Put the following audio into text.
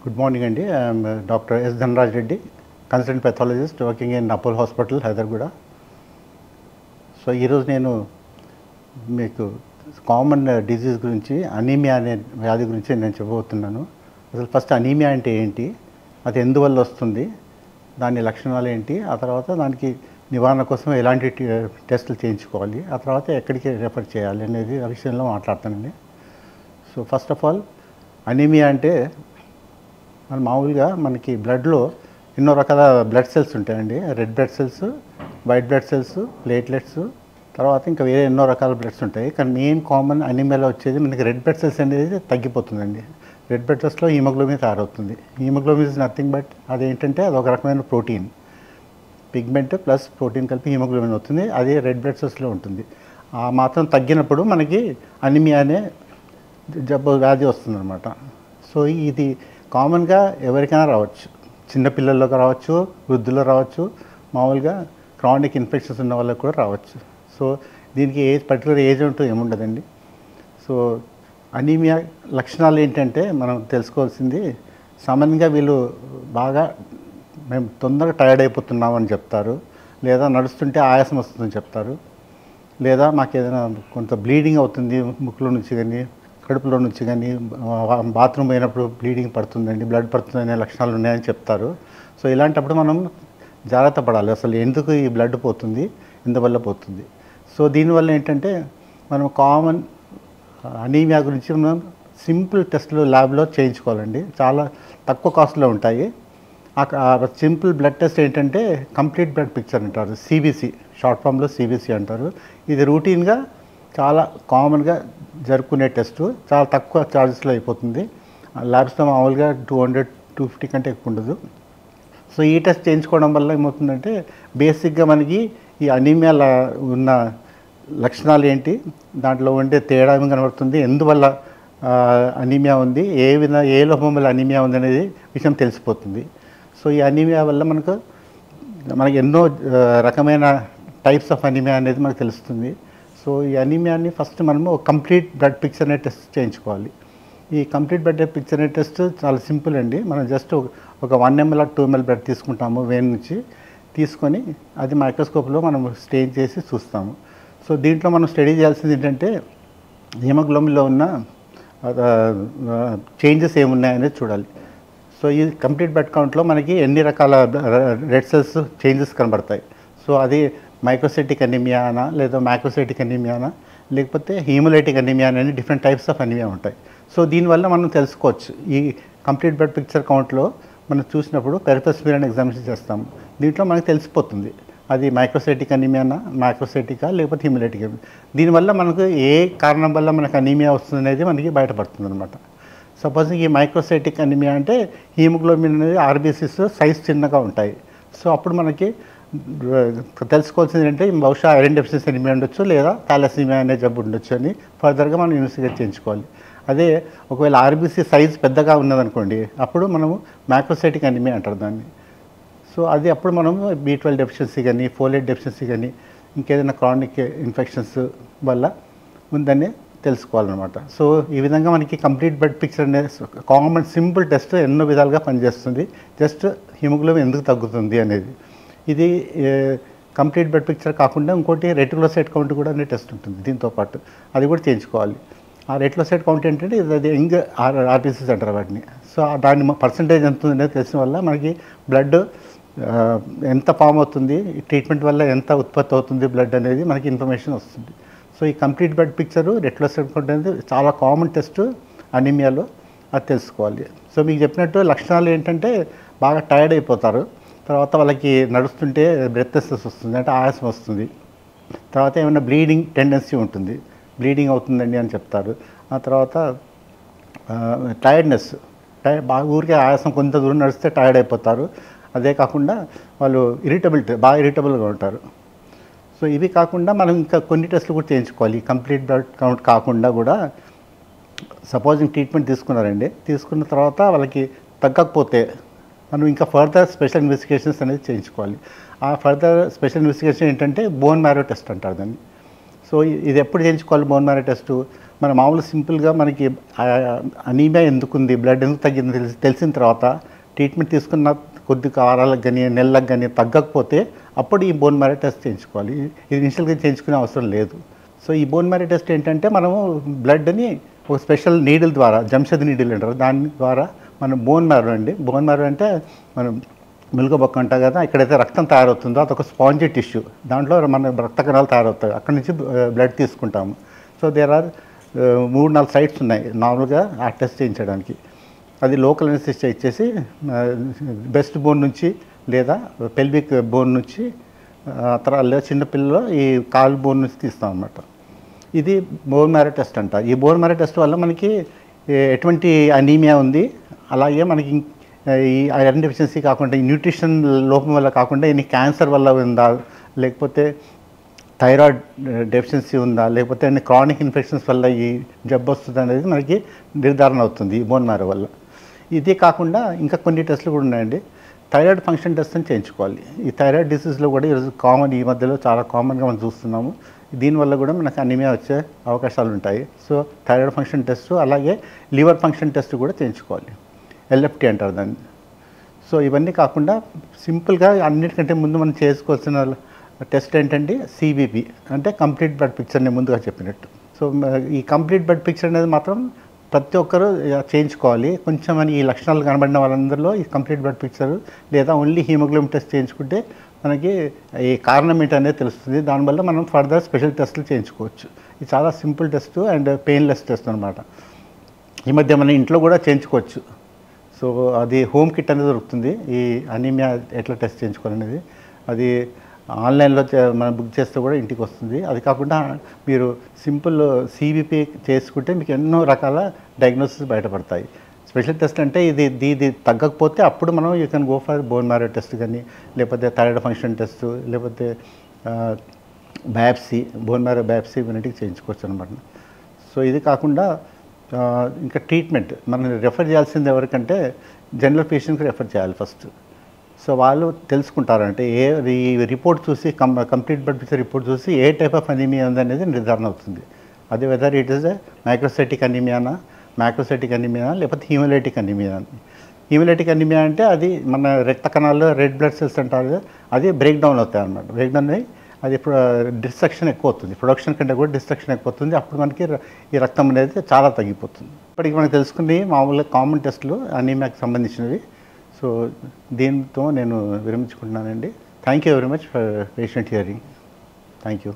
Good morning, Andy. I am Dr. S. Dhanraj Reddy, consultant pathologist working in Apollo Hospital, Hyderabad. So ఈరోజు నేను మీకు common disease గురించి anaemia అనే వ్యాధి గురించి నేను చెప్పబోతున్నాను. అసలు ఫస్ట్ అనీమియా అంటే ఏంటి, అది ఎందువల్ల వస్తుంది, దాని లక్షణాలు ఏంటి, ఆ తర్వాత దానికి నివారణ కోసం ఎలాంటి టెస్టులు చేయించుకోవాలి, ఆ తర్వాత ఎక్కడికి రెఫర్ చేయాలి అనేది ఆ విషయంలో మాట్లాడతానండి. So first of all anaemia అంటే మామూలుగా మనకి బ్లడ్లో ఎన్నో రకాల బ్లడ్ సెల్స్ ఉంటాయండి. Red blood cells, white blood cells, platelets, తర్వాత ఇంకా వేరే ఎన్నో రకాల బ్లడ్స్ ఉంటాయి. కానీ మెయిన్ కామన్ అనీమియాలో వచ్చేది మనకి రెడ్ బ్లడ్ సెల్స్ అనేది తగ్గిపోతుందండి. రెడ్ బ్లడ్ సెల్స్లో హీమోగ్లోబిన్ తయారవుతుంది. హీమోగ్లోబిన్ ఇస్ నథింగ్ బట్ అదేంటంటే అది ఒక రకమైన ప్రోటీన్, పిగ్మెంట్ ప్లస్ ప్రోటీన్ కలిపి హీమోగ్లోబిన్ అవుతుంది. అది రెడ్ బ్లడ్ సెల్స్లో ఉంటుంది. ఆ మాత్రం తగ్గినప్పుడు మనకి అనీమియా అనే వ్యాధి వస్తుందన్నమాట. సో ఇది కామన్గా ఎవరికైనా రావచ్చు, చిన్నపిల్లల్లోకి రావచ్చు, వృద్ధుల్లో రావచ్చు, మామూలుగా క్రానిక్ ఇన్ఫెక్షన్స్ ఉన్న వాళ్ళకి కూడా రావచ్చు. సో దీనికి పర్టికులర్ ఏజ్ అంటూ ఏముండదండి. సో అనీమియా లక్షణాలు ఏంటంటే మనం తెలుసుకోవాల్సింది, సామాన్యంగా వీళ్ళు బాగా మేము తొందరగా టైర్డ్ అయిపోతున్నామని చెప్తారు, లేదా నడుస్తుంటే ఆయాసం వస్తుందని చెప్తారు, లేదా మాకు ఏదైనా కొంత బ్లీడింగ్ అవుతుంది ముక్కులో నుంచి కానీ కడుపులో నుంచి కానీ, బాత్రూమ్ పోయినప్పుడు బ్లీడింగ్ పడుతుందండి, బ్లడ్ పడుతుందనే లక్షణాలు ఉన్నాయని చెప్తారు. సో ఇలాంటప్పుడు మనం జాగ్రత్త పడాలి, అసలు ఎందుకు ఈ బ్లడ్ పోతుంది, ఎందువల్ల పోతుంది. సో దీనివల్ల ఏంటంటే మనం కామన్ అనీమియా గురించి మనం సింపుల్ టెస్టులు ల్యాబ్లో చేయించుకోవాలండి. చాలా తక్కువ కాస్ట్లో ఉంటాయి. సింపుల్ బ్లడ్ టెస్ట్ ఏంటంటే కంప్లీట్ బ్లడ్ పిక్చర్ అంటారు, సిబిసి, షార్ట్ ఫామ్లో సిబిసి అంటారు. ఇది రూటీన్గా చాలా కామన్గా జరుపుకునే టెస్టు, చాలా తక్కువ ఛార్జెస్లో అయిపోతుంది. ల్యాబ్స్లో మామూలుగా 200-250 కంటే ఎక్కువ ఉండదు. సో ఈ టెస్ట్ చేయించుకోవడం వల్ల ఏమవుతుందంటే బేసిక్గా మనకి ఈ అనీమియా ఉన్న లక్షణాలు ఏంటి, దాంట్లో ఉండే తేడా ఏమి కనబడుతుంది, ఎందువల్ల అనీమియా ఉంది, ఏ లోపం వల్ల అనీమియా ఉంది అనేది విషయం తెలిసిపోతుంది. సో ఈ అనీమియా వల్ల మనకి ఎన్నో రకమైన టైప్స్ ఆఫ్ అనీమియా అనేది మనకు తెలుస్తుంది. సో ఈ అనీమియాని ఫస్ట్ మనము కంప్లీట్ బ్లడ్ పిక్చర్ అనే టెస్ట్ చేయించుకోవాలి. ఈ కంప్లీట్ బ్లడ్ పిక్చర్ అనే టెస్ట్ చాలా సింపుల్ అండి. మనం జస్ట్ ఒక 1 ml 2 ml బ్లడ్ తీసుకుంటాము, వేన్ నుంచి తీసుకొని అది మైక్రోస్కోప్లో మనం స్టెయిన్ చేసి చూస్తాము. సో దీంట్లో మనం స్టడీ చేయాల్సింది ఏంటంటే హిమోగ్లోబిన్లో ఉన్న చేంజెస్ ఏమున్నాయనేది చూడాలి. సో ఈ కంప్లీట్ బ్లడ్ కౌంట్లో మనకి ఎన్ని రకాల రెడ్ సెల్స్ చేంజెస్ కనబడతాయి. సో అది మైక్రోసైటిక్ అనీమియానా, లేదా మైక్రోసైటిక్ అనీమియానా, లేకపోతే హీమోలైటిక్ అనీమియా అని డిఫరెంట్ టైప్స్ ఆఫ్ అనీమియా ఉంటాయి. సో దీనివల్ల మనం తెలుసుకోవచ్చు. ఈ కంప్లీట్ బ్లడ్ పిక్చర్ కౌంట్లో మనం చూసినప్పుడు పెరిఫెరల్ ఎగ్జామినేషన్ చేస్తాము. దీంట్లో మనకు తెలిసిపోతుంది అది మైక్రోసైటిక్ అనీమియానా, మైక్రోసైటికా, లేకపోతే హీమోలైటిక్. దీనివల్ల మనకు ఏ కారణం వల్ల మనకు అనీమియా వస్తుంది అనేది మనకి బయటపడుతుంది అనమాట. సపోజ్ ఈ మైక్రోసైటిక్ అనీమియా అంటే హీమోగ్లోబిన్ అనేది ఆర్బీసీస్ సైజ్ చిన్నగా ఉంటాయి. సో అప్పుడు మనకి తెలుసుకోవాల్సింది ఏంటంటే బహుశా ఐరన్ డెఫిషియన్సీ అనీమియా ఉండొచ్చు, లేదా థాలసీమియా అనే జబ్బు ఉండొచ్చు అని ఫర్దర్గా మనం ఇన్వెస్టిగేట్ చేయించుకోవాలి. అదే ఒకవేళ ఆర్బీసీ సైజ్ పెద్దగా ఉన్నదనుకోండి, అప్పుడు మనము మైక్రోసైటిక్ అనీమియా అంటారు దాన్ని. సో అది అప్పుడు మనము B12 డెఫిషియన్సీ కానీ, ఫోలేట్ డెఫిషియన్సీ కానీ, ఇంకేదైనా క్రానిక్ ఇన్ఫెక్షన్స్ వల్ల ఉందని తెలుసుకోవాలన్నమాట. సో ఈ విధంగా మనకి కంప్లీట్ బ్లడ్ పిక్చర్ అనే కామన్ సింపుల్ టెస్ట్ ఎన్నో విధాలుగా పనిచేస్తుంది. జస్ట్ హిమోగ్లోబిన్ ఎందుకు తగ్గుతుంది అనేది. ఇది కంప్లీట్ బ్లడ్ పిక్చర్ కాకుండా ఇంకోటి రెటికులోసైట్ కౌంట్ కూడా అనే టెస్ట్ ఉంటుంది దీంతోపాటు, అది కూడా చేయించుకోవాలి. ఆ రెటికులోసైట్ కౌంట్ ఏంటంటే అది యంగ్ ఆర్బీసీస్ అంటారు వాటిని. సో దాని పర్సంటేజ్ ఎంత ఉందనేది తెలిసిన వల్ల మనకి బ్లడ్ ఎంత ఫామ్ అవుతుంది, ట్రీట్మెంట్ వల్ల ఎంత ఉత్పత్తి అవుతుంది బ్లడ్ అనేది మనకి ఇన్ఫర్మేషన్ వస్తుంది. సో ఈ కంప్లీట్ బ్లడ్ పిక్చరు రెటికులోసైట్ కౌంట్ అనేది చాలా కామన్ టెస్ట్ అనీమియాలో, అది తెలుసుకోవాలి. సో మీకు చెప్పినట్టు లక్షణాలు ఏంటంటే బాగా టైర్డ్ అయిపోతారు, తర్వాత వాళ్ళకి నడుస్తుంటే బ్రెత్లెస్నెస్ వస్తుంది, అంటే ఆయాసం వస్తుంది, తర్వాత ఏమైనా బ్లీడింగ్ టెండెన్సీ ఉంటుంది, బ్లీడింగ్ అవుతుందండి అని చెప్తారు. ఆ తర్వాత టైర్డ్నెస్, బాగా ఊరికే ఆయాసం కొంత దూరం నడిస్తే టైర్డ్ అయిపోతారు. అదే కాకుండా వాళ్ళు బాగా ఇరిటబుల్గా ఉంటారు. సో ఇవి కాకుండా మనం ఇంకా కొన్ని టెస్టులు కూడా చేయించుకోవాలి. కంప్లీట్ బ్లడ్ కౌంట్ కాకుండా కూడా సపోజింగ్ ట్రీట్మెంట్ తీసుకున్నారండి, తీసుకున్న తర్వాత వాళ్ళకి తగ్గకపోతే మనం ఇంకా ఫర్దర్ స్పెషల్ ఇన్వెస్టిగేషన్స్ అనేది చేయించుకోవాలి. ఆ ఫర్దర్ స్పెషల్ ఇన్వెస్టిగేషన్ ఏంటంటే బోన్ మ్యారో టెస్ట్ అంటారు దాన్ని. సో ఇది ఎప్పుడు చేయించుకోవాలి బోన్ మ్యారో టెస్టు? మన మామూలు సింపుల్గా మనకి అనీమియా ఎందుకుంది, బ్లడ్ ఎందుకు తగ్గింది తెలిసిన తర్వాత ట్రీట్మెంట్ తీసుకున్న కొద్ది వారాలకు కానీ నెలలకు కానీ తగ్గకపోతే అప్పుడు ఈ బోన్ మ్యారో టెస్ట్ చేయించుకోవాలి. ఇది ఇనిషియల్గా చేయించుకునే అవసరం లేదు. సో ఈ బోన్ మ్యారో టెస్ట్ ఏంటంటే మనము బ్లడ్ని ఒక స్పెషల్ నీడిల్ ద్వారా, జంషెద్ నీడిల్ అంటారు, దాని ద్వారా మనం బోన్ మ్యారో అంటే మనం ములుగబొక్క అంటాం కదా, ఎక్కడైతే రక్తం తయారవుతుందో అదొక స్పాంజీ టిష్యూ, దాంట్లో మన రక్త కణాలు తయారవుతాయి, అక్కడి నుంచి బ్లడ్ తీసుకుంటాము. సో దేర్ ఆర్ 3-4 సైట్స్ ఉన్నాయి నార్మల్గా ఆ టెస్ట్ చేయించడానికి. అది లోకల్ అనెస్థీషియా ఇచ్చేసి బెస్ట్ బోన్ నుంచి లేదా పెల్విక్ బోన్ నుంచి తర్వాత లేదా చిన్నపిల్లలో ఈ కాలు బోన్ నుంచి తీస్తాం అన్నమాట. ఇది బోన్ మ్యారో టెస్ట్ అంట. ఈ బోన్ మ్యారో టెస్ట్ వల్ల మనకి ఎటువంటి అనీమియా ఉంది, అలాగే మనకి ఈ ఐరన్ డెఫిషియన్సీ కాకుండా, ఈ న్యూట్రిషన్ లోపం వల్ల కాకుండా ఎన్ని క్యాన్సర్ వల్ల ఉందా, లేకపోతే థైరాయిడ్ డెఫిషియన్సీ ఉందా, లేకపోతే అన్ని క్రానిక్ ఇన్ఫెక్షన్స్ వల్ల ఈ జబ్బు వస్తుంది అనేది మనకి నిర్ధారణ అవుతుంది ఈ బోన్ మ్యారో వల్ల. ఇది కాకుండా ఇంకా కొన్ని టెస్టులు కూడా ఉన్నాయండి. థైరాయిడ్ ఫంక్షన్ టెస్ట్ అని చేయించుకోవాలి. ఈ థైరాయిడ్ డిసీజ్లో కూడా ఈరోజు ఈ మధ్యలో చాలా కామన్గా మనం చూస్తున్నాము. దీనివల్ల కూడా మనకు అనీమియా వచ్చే అవకాశాలు ఉంటాయి. సో థైరాయిడ్ ఫంక్షన్ టెస్ట్, అలాగే లివర్ ఫంక్షన్ టెస్ట్ కూడా చేయించుకోవాలి, ఎల్ఎఫ్టీ అంటారు దాన్ని. సో ఇవన్నీ కాకుండా సింపుల్గా అన్నిటికంటే ముందు మనం చేసుకోవాల్సిన టెస్ట్ ఏంటంటే సిబిపి, అంటే కంప్లీట్ బ్లడ్ పిక్చర్, నేను ముందుగా చెప్పినట్టు. సో ఈ కంప్లీట్ బ్లడ్ పిక్చర్ అనేది మాత్రం ప్రతి ఒక్కరూ చేయించుకోవాలి. కొంచెం అని ఈ లక్షణాలు కనబడిన వాళ్ళందరిలో ఈ కంప్లీట్ బ్లడ్ పిక్చర్ లేదా ఓన్లీ హీమోగ్లోబిన్ టెస్ట్ చేయించుకుంటే మనకి ఈ కారణం ఏంటనేది తెలుస్తుంది. దానివల్ల మనం ఫర్దర్ స్పెషల్ టెస్టులు చేయించుకోవచ్చు. ఇది చాలా simple test and painless test అనమాట. ఈ మధ్య మన ఇంట్లో కూడా చేయించుకోవచ్చు. సో అది హోమ్ కిట్ అనేది దొరుకుతుంది. ఈ అనీమియా ఎట్లా టెస్ట్ చేయించుకోవాలనేది అది ఆన్లైన్లో మనం బుక్ చేస్తే కూడా ఇంటికి వస్తుంది. అది కాకుండా మీరు సింపుల్ సిబిపి చేసుకుంటే మీకు ఎన్నో రకాల డయాగ్నోసిస్ బయటపడతాయి. స్పెషల్ టెస్ట్ అంటే ఇది తగ్గకపోతే అప్పుడు మనం you can go for bone marrow test కానీ, లేకపోతే థైరాయిడ్ ఫంక్షన్ టెస్ట్, లేకపోతే బయాప్సీ, బోన్ మ్యారో బయాప్సీ ఇవన్నిటికి చేయించుకోవచ్చు అనమాట. సో ఇది కాకుండా ఇంకా ట్రీట్మెంట్ మనం రెఫర్ చేయాల్సింది ఎవరికంటే జనరల్ పేషెంట్కి రెఫర్ చేయాలి ఫస్ట్. సో వాళ్ళు తెలుసుకుంటారంటే ఈ రిపోర్ట్ చూసి కంప్లీట్ బ్లడ్ పిక్చర్ రిపోర్ట్ చూసి ఏ టైప్ ఆఫ్ అనీమియా ఉందనేది నిర్ధారణ అవుతుంది. అది వెదర్ ఇట్ ఈస్ మైక్రోసైటిక్ అనీమియానా, మ్యాక్రోసైటిక్ అనీమియా, లేకపోతే హీమోలైటిక్ అనీమియా. హీమోలైటిక్ అనీమియా అంటే అది మన రక్త కణాల్లో రెడ్ బ్లడ్ సెల్స్ అంటారు, అది బ్రేక్ డౌన్ అవుతాయి అన్నమాట. బ్రేక్ డౌన్ అయ్యి అది డిస్ట్రక్షన్ ఎక్కువ అవుతుంది, ప్రొడక్షన్ కంటే కూడా డిస్ట్రక్షన్ ఎక్కువ అవుతుంది. అప్పుడు మనకి ఈ రక్తం అనేది చాలా తగ్గిపోతుంది. ఇప్పటికి మనకు తెలుసుకుని మామూలుగా కామన్ టెస్టులు అనీమియాకి సంబంధించినవి. సో దీంతో నేను విరమించుకుంటున్నానండి. Thank you very much for patient hearing. Thank you.